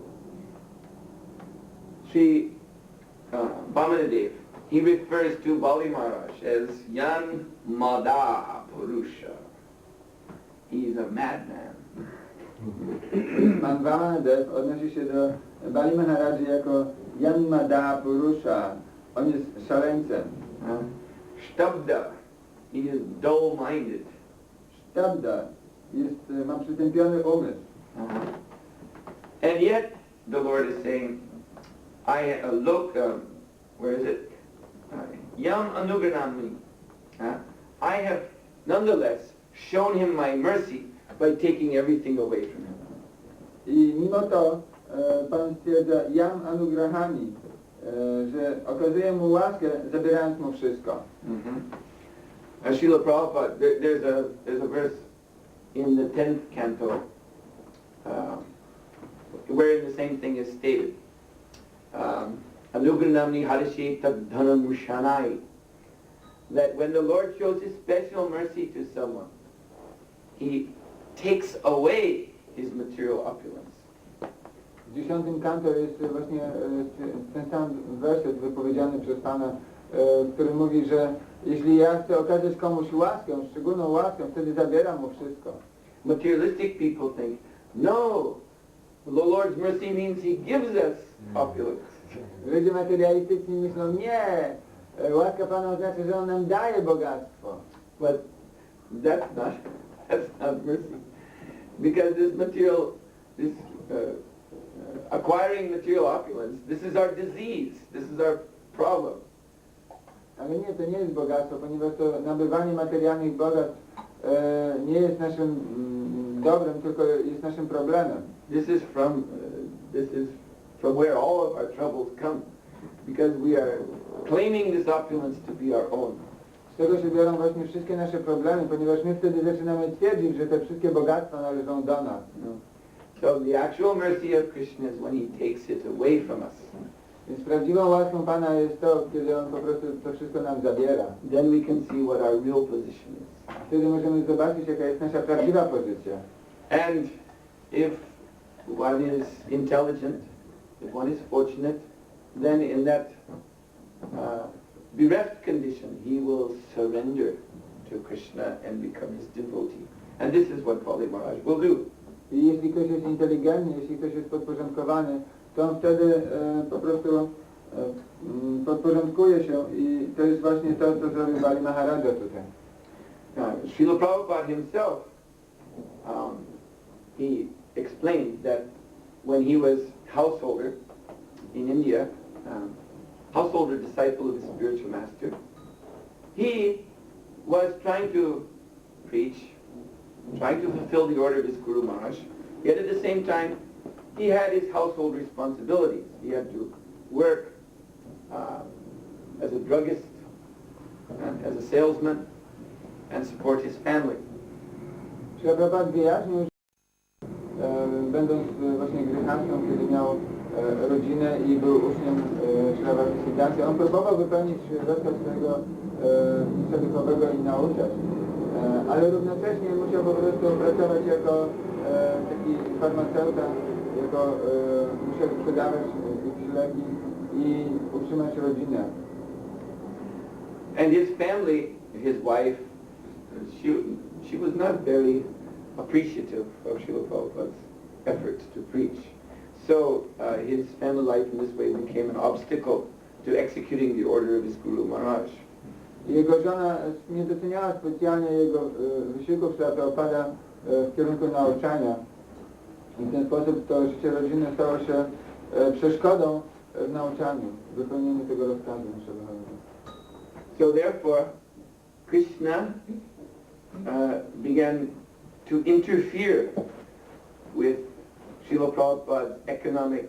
Vamanadev, he refers to Bali Maharaj as Yan Mada Purusha. He's a madman. Pan Vamanadev odnosi się do Bali Maharaji jako Yan Mada Purusha. On jest szaleńcem. Shtabda, he is dull-minded. Shtabda, ma przytępiony umysł. And yet, the Lord is saying, look, where is it? Yam Anuganami. I have nonetheless shown him my mercy by taking everything away from him. I mimo to Pan stwierdza Yam Anugrahami, że okazuje mu łaskę, zabierając mu wszystko. Srila Prabhupada, there's a verse in the 10th canto wherein the same thing is stated. Anugranamni Harishe Tadhanamushanai. That when the Lord shows His special mercy to someone, He takes away his material opulence. W 10 kanto jest właśnie ten sam werset wypowiedziany przez Pana, w którym mówi, że jeśli ja chcę okazać komuś łaskę, szczególną łaskę, wtedy zabieram mu wszystko. Materialistic people think, no, the Lord's mercy means He gives us opulence. Ludzie materialistyczni myślą, nie, łaska Pana oznacza, że On nam daje bogactwo. But that's not mercy. Because this acquiring material opulence, this is our disease, this is our problem. Ale nie, to nie jest bogactwo, ponieważ to nabywanie materialnych bogactw nie jest naszym dobrem, tylko jest naszym problemem. This is from where all of our troubles come, because we are claiming this opulence to be our own. Z tego się biorą właśnie wszystkie nasze problemy, ponieważ my wtedy zaczynamy twierdzić, że te wszystkie bogactwa należą do nas. No. So the actual mercy of Krishna is when He takes it away from us. Więc prawdziwą łaską Pana jest to, kiedy On po prostu to wszystko nam zabiera. Then we can see what our real position is. Wtedy możemy zobaczyć, jaka jest nasza prawdziwa pozycja. And if one is intelligent, if one is fortunate, then in that bereft condition, he will surrender to Krishna and become his devotee. And this is what Pali Maharaj will do. I jeśli ktoś jest inteligentny, jeśli ktoś jest podporządkowany, to on wtedy po prostu podporządkuje się i to jest właśnie to, co zrobił Bali Maharaja tutaj. Srila Prabhupada himself, he explained that when he was householder in India, householder disciple of his spiritual master, he was trying to preach, trying to fulfill the order of his Guru Maharaj, yet at the same time he had his household responsibilities. He had to work as a druggist, and as a salesman, and support his family. Śrīla Prabhupada wyjaśnił, że będąc właśnie gryhastą, kiedy miał rodzinę i był uczniem Śrīla Bhakti, on próbował wypełnić rozkaz swojego mistrza duchowego i nauczać, ale równocześnie musiał po prostu pracować jako taki farmaceuta, musiał sprzedawać jakieś leki i utrzymać rodzinę. And his family, his wife, she was not very appreciative of Srila Prabhupada's efforts to preach. So his family life in this way became an obstacle to executing the order of his Guru Maharaj. Jego żona nie doceniała specjalnie jego wysiłków Srila Prabhupada w kierunku nauczania. I w ten sposób to życie rodziny stało się przeszkodą w nauczaniu, w wypełnieniu tego rozkazu naszego. So therefore, Krishna began to interfere with Srila Prabhupada's economic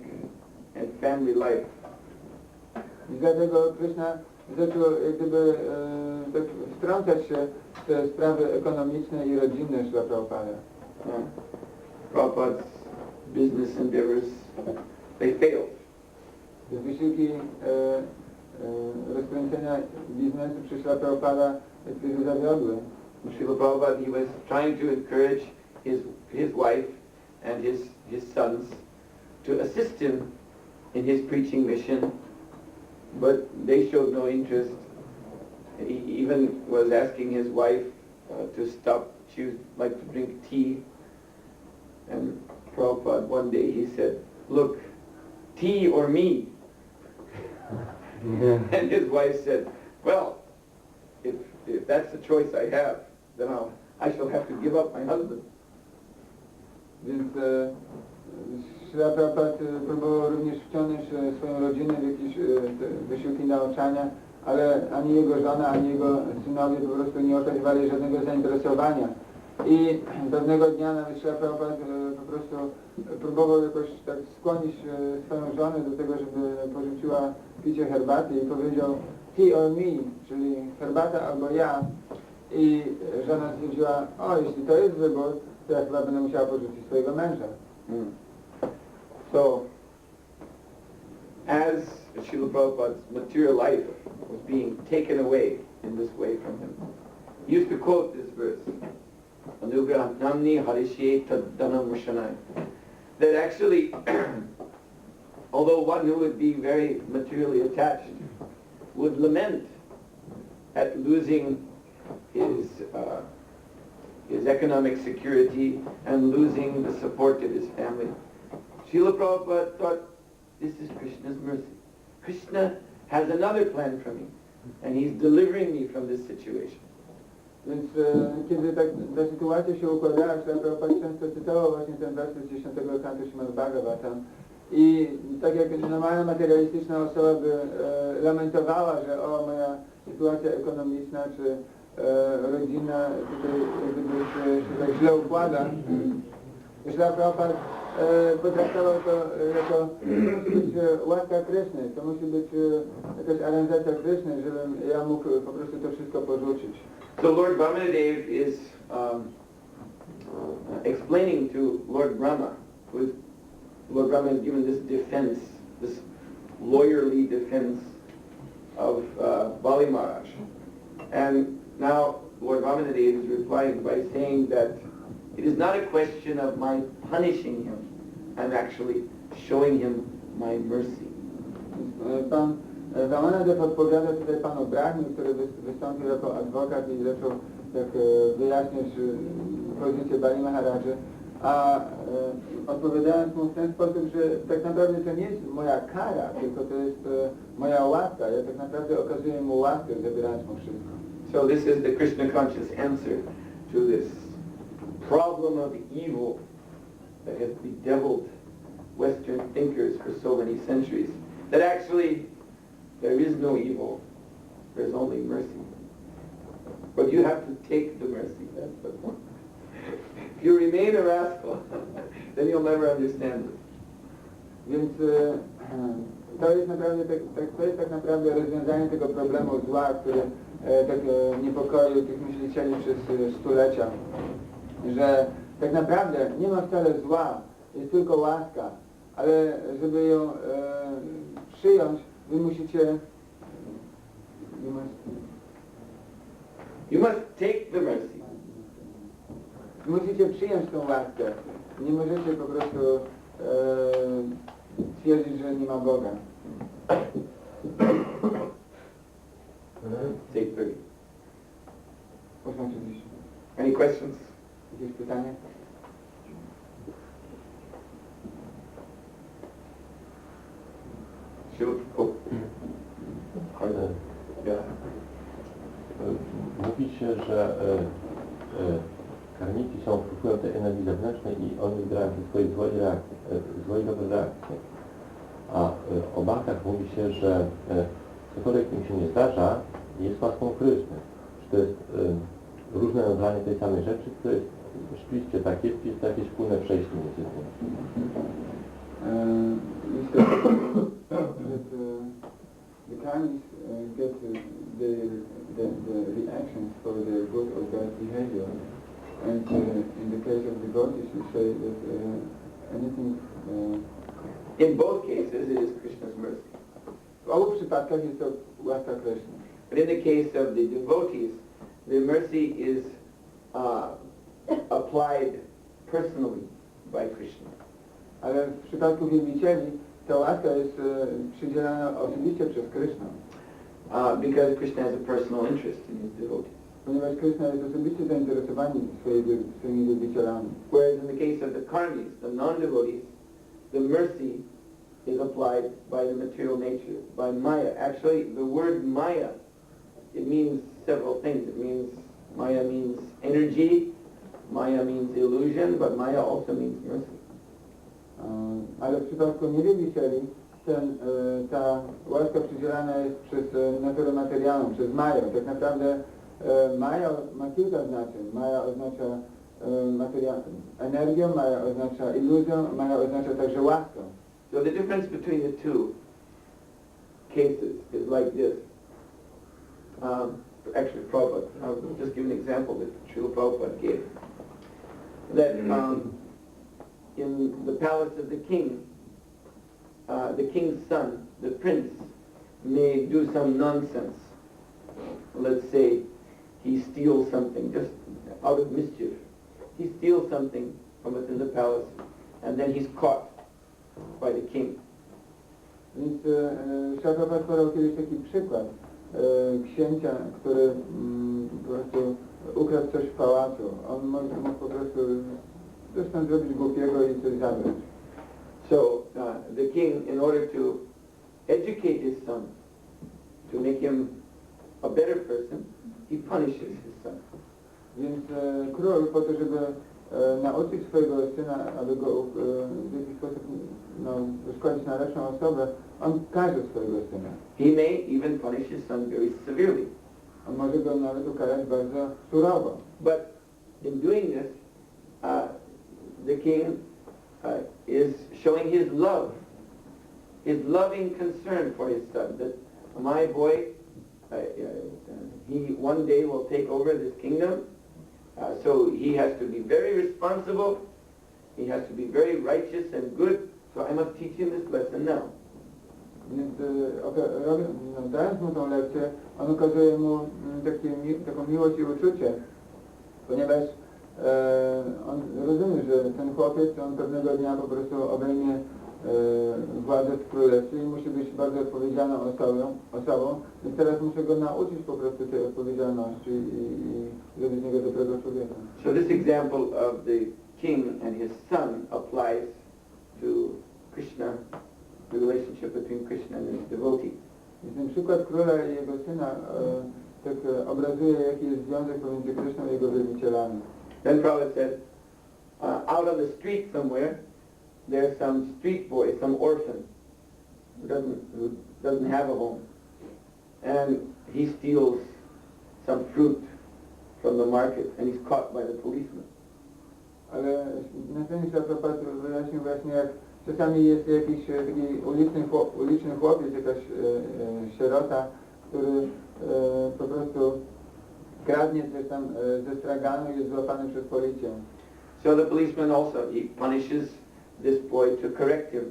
and family life. I dlatego Krishna zaczął jak gdyby tak wtrącać się w te sprawy ekonomiczne i rodzinne Srila Prabhupada. Prabhupada's business endeavors, they failed. Te wysiłki rozkręcenia biznesu przez Srila Prabhupada jakby zawiodły. Srila Prabhupada, he was trying to encourage his wife and his sons to assist him in his preaching mission, but they showed no interest. He even was asking his wife to stop. She would like to drink tea. And Prabhupada, one day he said, "Look, tea or me?" And his wife said, "Well, if that's the choice I have, then I shall have to give up my husband." Więc Srila Prabhupada próbował również wciągnąć swoją rodzinę w jakieś wysiłki nauczania, ale ani jego żona, ani jego synowie po prostu nie okazywali żadnego zainteresowania. I pewnego dnia nawet Srila Prabhupada po prostu próbował jakoś tak skłonić swoją żonę do tego, żeby porzuciła picie herbaty i powiedział "he or me", czyli herbata albo ja. I żona stwierdziła, jeśli to jest wybór, to ja chyba będę musiała porzucić swojego męża. So, as Srila Prabhupada's material life was being taken away in this way from him, he used to quote this verse, Anugraha namni harishye tad dhanam mushanai, that actually although one who would be very materially attached would lament at losing his economic security and losing the support of his family, Srila Prabhupada thought, this is Krishna's mercy. Krishna has another plan for me, and he's delivering me from this situation. Więc kiedy ta sytuacja się układała, Srila Prabhupada często cytował właśnie ten wers z 10 kantu Śrīmad-Bhāgavatam. I tak jak normalna materialistyczna osoba by lamentowała, że o, moja sytuacja ekonomiczna czy rodzina tutaj się tak źle układa, Srila Prabhupada potraktował to jako musi być łaska Kryszny, to musi być jakaś aranżacja Kryszny, żebym ja mógł po prostu to wszystko porzucić. So Lord Vamanadev is explaining to Lord Brahma, Lord Brahma has given this defense, this lawyerly defense of Bali Maharaj. And now Lord Vamanadev is replying by saying that it is not a question of my punishing him, I'm actually showing him my mercy. Pan Vamanadev odpowiada tutaj panu Brahmi, który wystąpił jako adwokat i zaczął tak wyjaśniać pozycję Bali Maharaja, a odpowiadając mu w ten sposób, że tak naprawdę to nie jest moja kara, tylko to jest moja łaska. Ja tak naprawdę okazuję mu łaskę, zabierając mu wszystko. So this is the Krishna conscious answer to this problem of evil that has bedeviled Western thinkers for so many centuries. That actually there is no evil, there's only mercy. But you have to take the mercy, that's the point. If you remain a rascal, then you'll never understand it. Więc to jest naprawdę to jest tak naprawdę rozwiązanie tego problemu zła, który tak niepokoił tych myślicieli przez stulecia. Że tak naprawdę nie ma wcale zła, jest tylko łaska, ale żeby ją przyjąć, wy musicie you must take the mercy. Musicie przyjąć tą łaskę. Nie możecie po prostu twierdzić, że nie ma Boga. Take 30. Proszę oczywiście. Any questions? Jakieś pytanie? Mówi się, że karniki są wpływem tej energii zewnętrznej i oni wybierają się swoje złe i dobre reakcje. A o bankach mówi się, że cokolwiek im się nie zdarza, jest łaską Kryszny. Czy to jest różne nazywanie tej samej rzeczy, czy to jest rzeczywiście tak, jest to jakieś wspólne przejście między tym? The karmis get the reactions for their good or bad behavior. And in the case of devotees, you say that anything... In both cases, it is Krishna's mercy. W obu przypadkach jest to łaska Kryszny. But in the case of the devotees, the mercy is applied personally by Krishna. Ale w przypadku wielbicieli ta łaska jest przydzielana osobiście przez Krysznę. Because Krishna has a personal interest in his devotees. Ponieważ Krishna jest osobiście zainteresowany swoimi wielbicielami. Whereas in the case of the karmis, the non-devotees, the mercy is applied by the material nature, by Maya. Actually, the word Maya, it means several things. It means, Maya means energy, Maya means illusion, but Maya also means mercy. Ale w przypadku niewielbicieli ta łaska przydzielana jest przez naturę materialną, przez Maję. Tak naprawdę Maja ma kilka znaczeń. Maja oznacza energię, Maja oznacza iluzję, Maja oznacza także łaskę. So the difference between the two cases is like this. Actually, Prabhupada, I'll just give an example that Srila Prabhupada gave. That in the palace of the king's son, the prince, may do some nonsense. Let's say he steals something, just out of mischief. He steals something from within the palace, and then he's caught by the king. Więc Prabhupada podał kiedyś taki przykład księcia, który po prostu ukradł coś w pałacu. On mógł po prostu zresztą zrobić głupiego i coś zabrać. So the king, in order to educate his son, to make him a better person, he punishes his son. Więc król po to, żeby nauczyć swojego syna, aby go w jakiś sposób szkolić na lepszą osobę, on każe swojego syna. He may even punish his son very severely. On może go nawet ukarać bardzo surowo. But in doing this, the king is showing his love, his loving concern for his son, that my boy, he one day will take over this kingdom, so he has to be very responsible, he has to be very righteous and good, so I must teach him this lesson now. Więc dając mu tą lekcję, on okazuje mu taką miłość i uczucie, ponieważ on rozumie, że ten chłopiec, on pewnego dnia po prostu obejmie władzę w królestwie i musi być bardzo odpowiedzialną osobą, więc teraz muszę go nauczyć po prostu tej odpowiedzialności i zrobić z niego dobrego człowieka. So this example of the king and his son applies to Krishna, the relationship between Krishna and his devotee. Więc ten przykład króla i jego syna tak obrazuje, jaki jest związek pomiędzy Krishną i jego wielbicielami. Then Prabhupada said, out on the street somewhere, there's some street boy, some orphan, who doesn't have a home. And he steals some fruit from the market, and he's caught by the policeman. Ale następnie Prabhupada wyjaśnił właśnie, jak czasami jest jakiś taki uliczny chłopiec, jakaś sierota, który po prostu kradnie coś tam ze straganu i jest złapany przez policję. So the policeman also, he punishes this boy to correct him.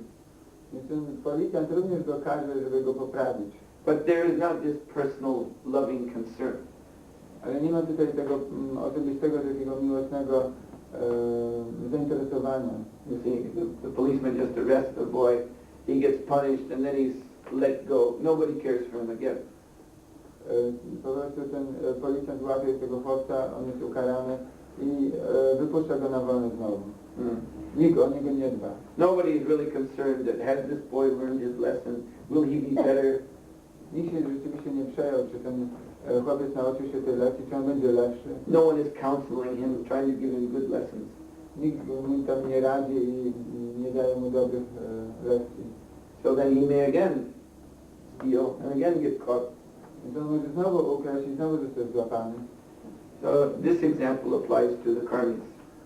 Więc ten policjant również go każe, żeby go poprawić. But there is not this personal loving concern. Ale nie ma tutaj tego osobistego, takiego miłosnego zainteresowania. You see, the policeman just arrests the boy, he gets punished, and then he's let go. Nobody cares for him again. Po prostu ten policjant łapie tego chłopca, on jest ukarany i wypuszcza go na wolność znowu. Nikt o niego nie dba. Nobody is really concerned that has this boy learned his lesson, will he be better? Nikt się rzeczywiście nie przejął, czy ten chłopiec nauczył się tej lekcji, czy on będzie lepszy. No one is counseling him, trying to give him good lessons. Nikt mu tam nie radzi i nie daje mu dobrych lekcji. So then he may again steal and again get caught. Więc on może znowu ukraść i znowu zostać złapany. So this example applies to the karmis.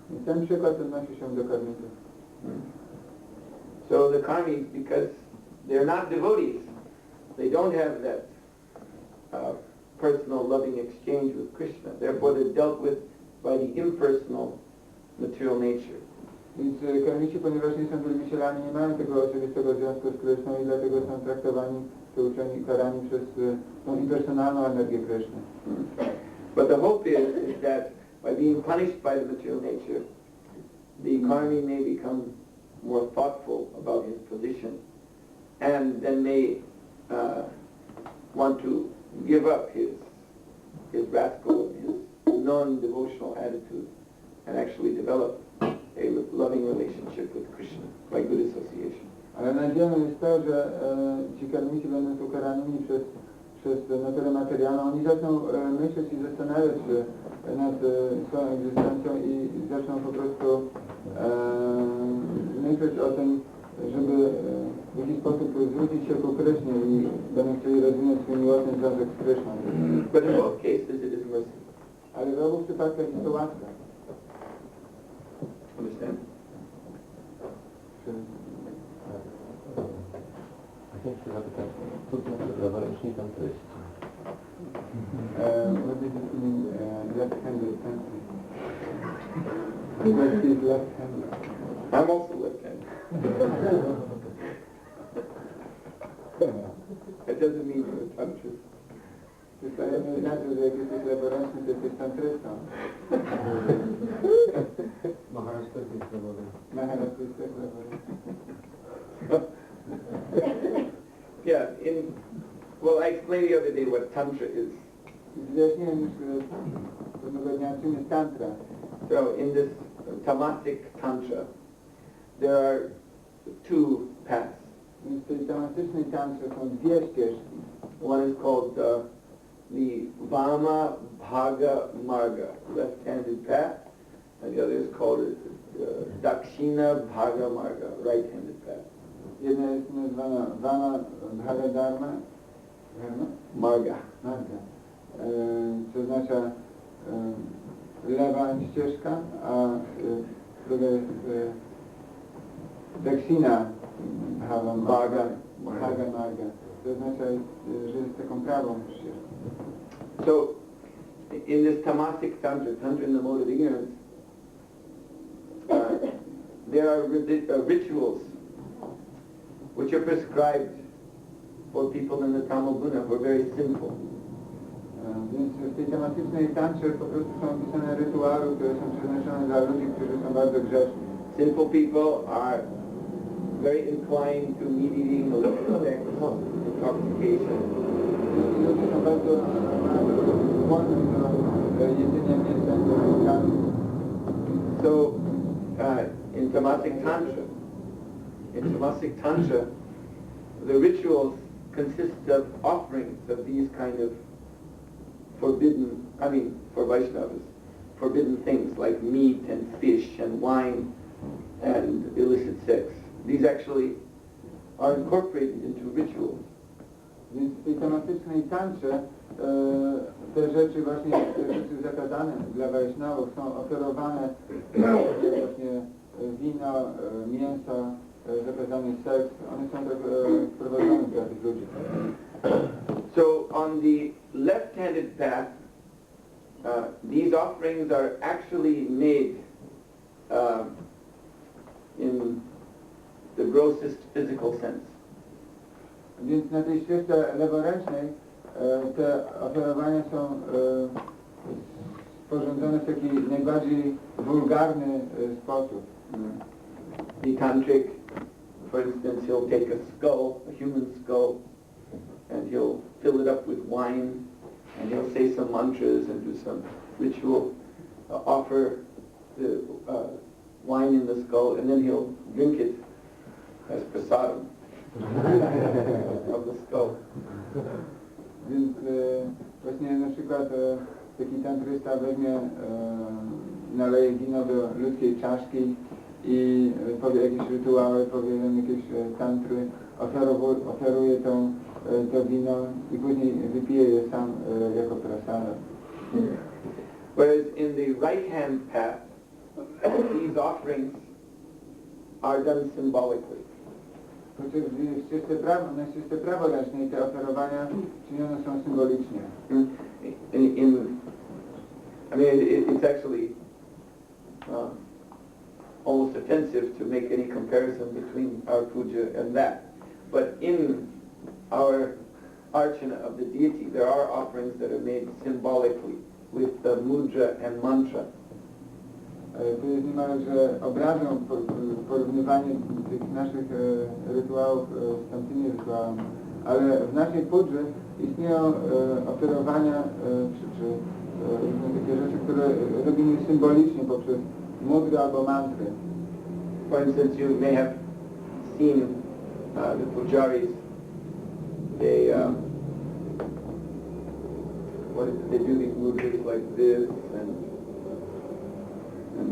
Więc ten przykład odnosi się do karmitów. So the karmis, because they're not devotees, they don't have that personal loving exchange with Krishna. Therefore they're dealt with by the impersonal material nature. Więc karmici, ponieważ nie są wielbicielami, nie mają tego osobistego związku z Kryszną i dlatego są traktowani, czy uczeni karani przez tą impersonalną energię Kryszny. But the hope is that by being punished by the material nature, the karmi may become more thoughtful about his position and then may want to give up his wrathful, his non-devotional attitude and actually develop a loving relationship with Krishna by good association. Ale nadzieją jest to, że ci karmici będąc ukaranymi przez naturę materialną, oni zaczną myśleć i zastanawiać się nad swoją egzystencją i zaczną po prostu myśleć o tym, żeby w jakiś sposób zwrócić się ku Krysznie i będą chcieli rozwinąć swój miłosny związek z Kryszną. But in both cases it is mercy. Ale w obu przypadkach jest to łaska. Understand? Chciałem się zapytać, co to znaczy zawałecznikiem treści? What does it mean, left-handed country? What is left-handed? I'm also left-handed. It doesn't mean you're a tantrist. To nie znaczy, że jak jesteś leworęczny, to jesteś tantrystą. Maharaj jest leworęczny. Maharaj jest leworęczny. Yeah, well, I explained the other day what Tantra is. Wyjaśniłem już pewnego dnia, czym jest tantra. So in this tamasic Tantra, there are two paths. Więc w tej tamasycznej tantrze są dwie ścieżki. One is called the Śrīmad-Bhāgavatam, left-handed path, and the other is called Śrīmad-Bhāgavatam, right-handed path. Jedna jest nazywana Vama-Bhāgavatam, Marga. Marga, co oznacza lewa ścieżka, a druga jest Dakshina Bhāgavatam, Marga. To oznacza, że jest taką prawą ścieżką. So, in this tamasic tantra in the mode of ignorance, there are rituals which are prescribed for people in the tamal guna who are very sinful. Więc w tej tematycznej tantrze po prostu są opisane rytuały, które są przeznaczone dla ludzi, którzy są bardzo grzeczni. Sinful people are very inclined to meat eating, illicit sex, intoxication. Ludzie są bardzo skłonni do jedzenia mięsa i do wulkanu. So, in tamasic tantra, the rituals consist of offerings of these kind of for Vaishnavas, forbidden things like meat and fish and wine and illicit sex. These actually are incorporated into rituals. Więc w tej tematycznej tantrze te rzeczy zakazane dla Wajsznawów są oferowane, jak właśnie wino, mięso, zakazany seks, one są tak wprowadzone dla tych ludzi. So on the left-handed path, these offerings are actually made in the grossest physical sense. Więc na tej ścieżce leworęcznej te ofiarowania są sporządzone w taki najbardziej wulgarny sposób. The tantric, for instance, he'll take a skull, a human skull, and he'll fill it up with wine, and he'll say some mantras and do some ritual, offer the wine in the skull, and then he'll drink it as prasadam of the skull. Więc właśnie na przykład taki tantrysta weźmie, naleje wino do ludzkiej czaszki i powie jakieś rytuały, powie jakieś tantry, oferuje to wino i później wypije je sam jako prasada. Whereas in the right-hand path, these offerings are done symbolically. Na ścieżce praworęcznej te oferowania czynione są symbolicznie. It's actually almost offensive to make any comparison between our puja and that. But in our archana of the deity, there are offerings that are made symbolically with the mudra and mantra. To jest niemalże obrazą porównywanie tych naszych rytuałów z tamtymi rytuałami, ale w naszej pudży istnieją oferowania czy różne takie rzeczy, które robimy symbolicznie poprzez mudry albo mantry. For instance, you may have seen the pujaris, they do these mudras like this and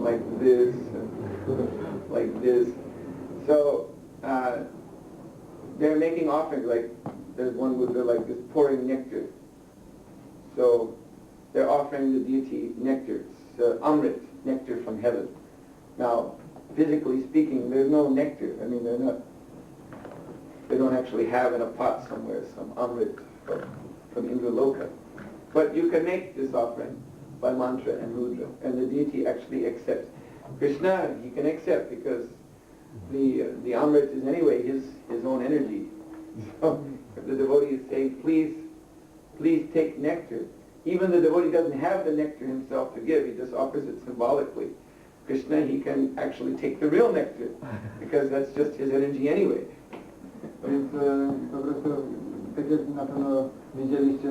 like this and like this. So they're making offerings, like there's one mudra like this, pouring nectar. So they're offering the deity nectar, amrit, nectar from heaven. Now, physically speaking, there's no nectar. They don't actually have in a pot somewhere some amrit from Indraloka. But you can make this offering by mantra and mudra, and the deity actually accepts. Krishna, he can accept because the amrit is anyway his own energy. So if the devotee is saying, please take nectar, even the devotee doesn't have the nectar himself to give, he just offers it symbolically. Krishna, he can actually take the real nectar because that's just his energy anyway. Więc po prostu, tak jak na pewno widzieliście,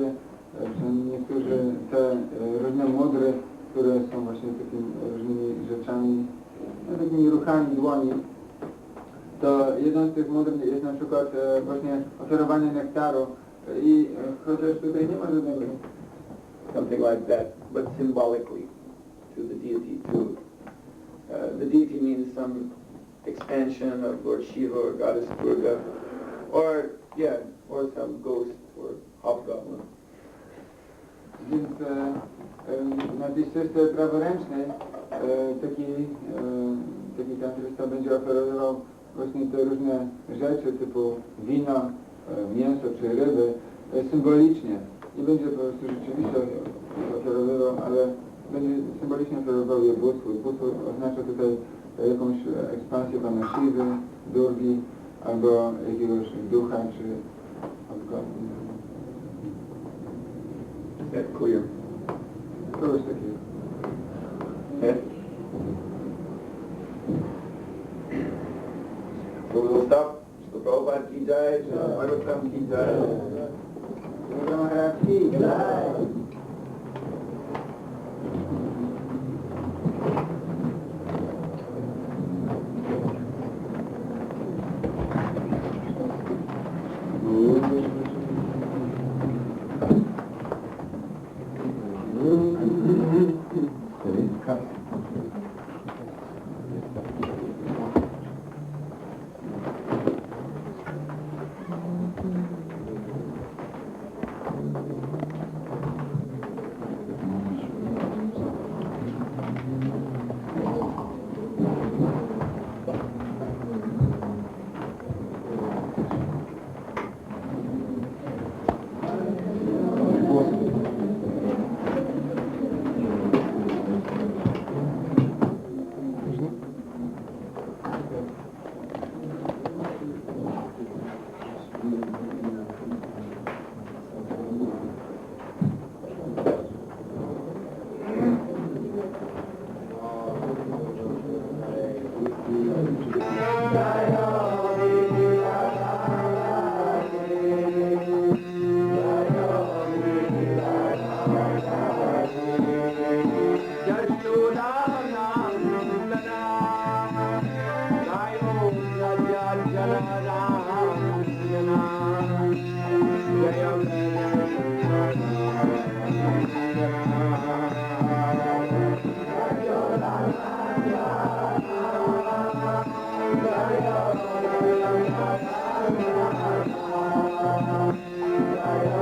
że niektórzy te różne modry, które są właśnie takimi różnymi rzeczami, takimi ruchami dłoni, to jedną z tych modr jest na przykład właśnie oferowanie nektaru i chociaż tutaj nie ma żadnego Something like that, but symbolically to the deity. The deity means some expansion of Lord Shiva or Goddess Durga, or some ghost or hobgoblin. Więc na tej ścieżce praworęcznej taki tantrysta będzie oferował właśnie te różne rzeczy typu wino, mięso czy ryby symbolicznie. Nie będzie po prostu rzeczywiście oferowywał, ale będzie symbolicznie oferował je bóstwu. Bóstwo oznacza tutaj jakąś ekspansję Pana Shiwy, Durgi albo jakiegoś ducha czy hobgoblina. Is that clear? Kogoś takiego. Yeah. So we'll stop. So Prabhupada ki jai, Bhagavatam ki jai. Maharaj ki jai. Jai